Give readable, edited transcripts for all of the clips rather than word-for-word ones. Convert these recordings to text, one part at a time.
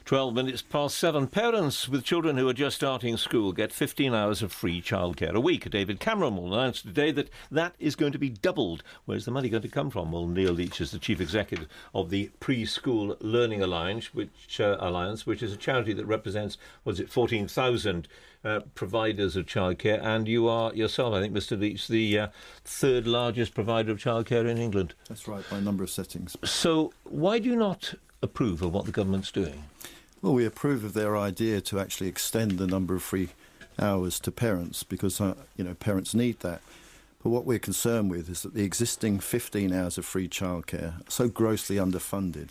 12 minutes past 7. Parents with children who are just starting school get 15 hours of free childcare a week. David Cameron will announce today that that is going to be doubled. Where's the money going to come from? Well, Neil Leitch is the chief executive of the Preschool Learning Alliance, which is a charity that represents, 14,000 providers of childcare. And you are yourself, I think, Mr. Leitch, the third largest provider of childcare in England. That's right, by a number of settings. So why do you not approve of what the government's doing? Well, we approve of their idea to actually extend the number of free hours to parents because, parents need that. But what we're concerned with is that the existing 15 hours of free childcare are so grossly underfunded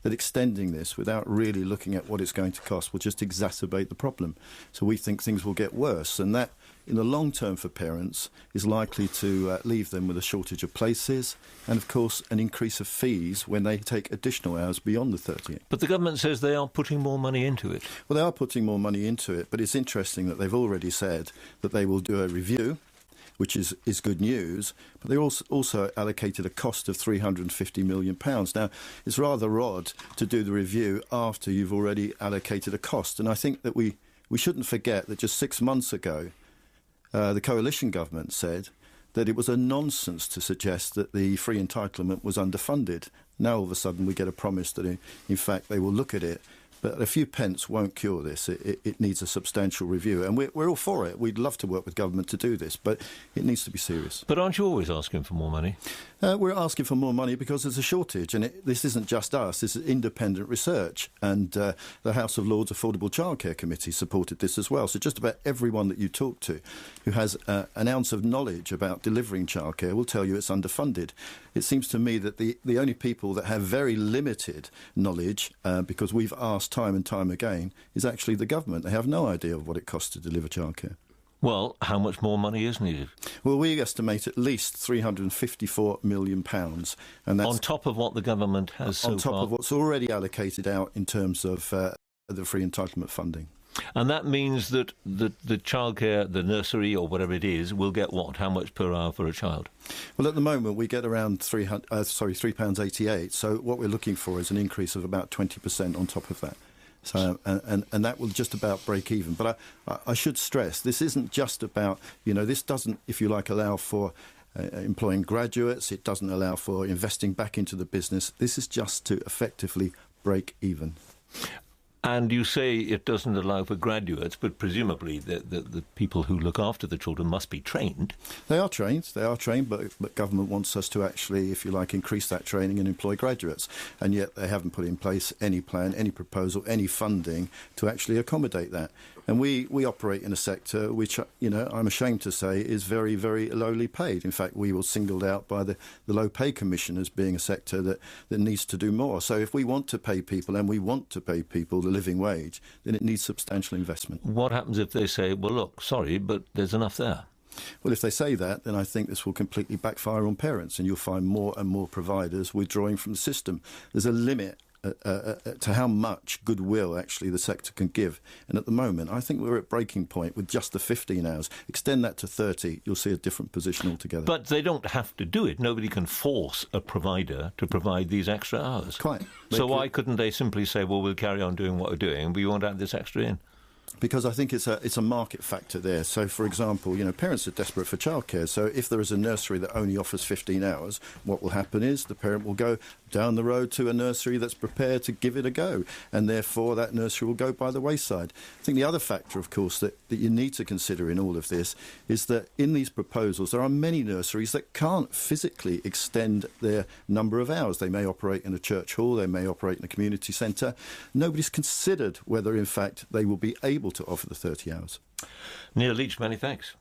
that extending this without really looking at what it's going to cost will just exacerbate the problem. So we think things will get worse, and that, in the long term for parents, is likely to leave them with a shortage of places and, of course, an increase of fees when they take additional hours beyond the 30. But the government says they are putting more money into it. Well, they are putting more money into it, but it's interesting that they've already said that they will do a review, which is good news, but they also allocated a cost of £350 million. Now, it's rather odd to do the review after you've already allocated a cost, and I think that we shouldn't forget that just 6 months ago, the coalition government said that it was a nonsense to suggest that the free entitlement was underfunded. Now, all of a sudden, we get a promise that, in fact, they will look at it. But a few pence won't cure this. It needs a substantial review. And we're all for it. We'd love to work with government to do this, but it needs to be serious. But aren't you always asking for more money? We're asking for more money because there's a shortage. And this isn't just us. This is independent research. And the House of Lords Affordable Childcare Committee supported this as well. So just about everyone that you talk to who has an ounce of knowledge about delivering childcare will tell you it's underfunded. It seems to me that the only people that have very limited knowledge, because we've asked time and time again, is actually the government. They have no idea of what it costs to deliver childcare. Well, how much more money is needed? Well, we estimate at least £354 million. And that's on top of what the government has so far? On top of what's already allocated out in terms of the free entitlement funding. And that means that the childcare, the nursery or whatever it is, will get what? How much per hour for a child? Well, at the moment, we get around £3.88. So what we're looking for is an increase of about 20% on top of that. So, and that will just about break even. But I should stress, this isn't just about, this doesn't, if you like, allow for employing graduates. It doesn't allow for investing back into the business. This is just to effectively break even. And you say it doesn't allow for graduates, but presumably the people who look after the children must be trained. They are trained, but government wants us to actually, if you like, increase that training and employ graduates. And yet they haven't put in place any plan, any proposal, any funding to actually accommodate that. And we operate in a sector which, I'm ashamed to say is very, very lowly paid. In fact, we were singled out by the Low Pay Commission as being a sector that needs to do more. So if we want to pay people, and we want to pay people the living wage, then it needs substantial investment. What happens if they say, well, look, sorry, but there's enough there? Well, if they say that, then I think this will completely backfire on parents, and you'll find more and more providers withdrawing from the system. There's a limit to how much goodwill actually the sector can give. And at the moment, I think we're at breaking point with just the 15 hours. Extend that to 30, you'll see a different position altogether. But they don't have to do it. Nobody can force a provider to provide these extra hours. Quite. So why couldn't they simply say, well, we'll carry on doing what we're doing, and we won't add this extra in? Because I think it's a market factor there. So, for example, parents are desperate for childcare. So if there is a nursery that only offers 15 hours, what will happen is the parent will go down the road to a nursery that's prepared to give it a go. And therefore, that nursery will go by the wayside. I think the other factor, of course, that you need to consider in all of this is that in these proposals, there are many nurseries that can't physically extend their number of hours. They may operate in a church hall, they may operate in a community centre. Nobody's considered whether, in fact, they will be able to offer the 30 hours. Neil Leitch, many thanks.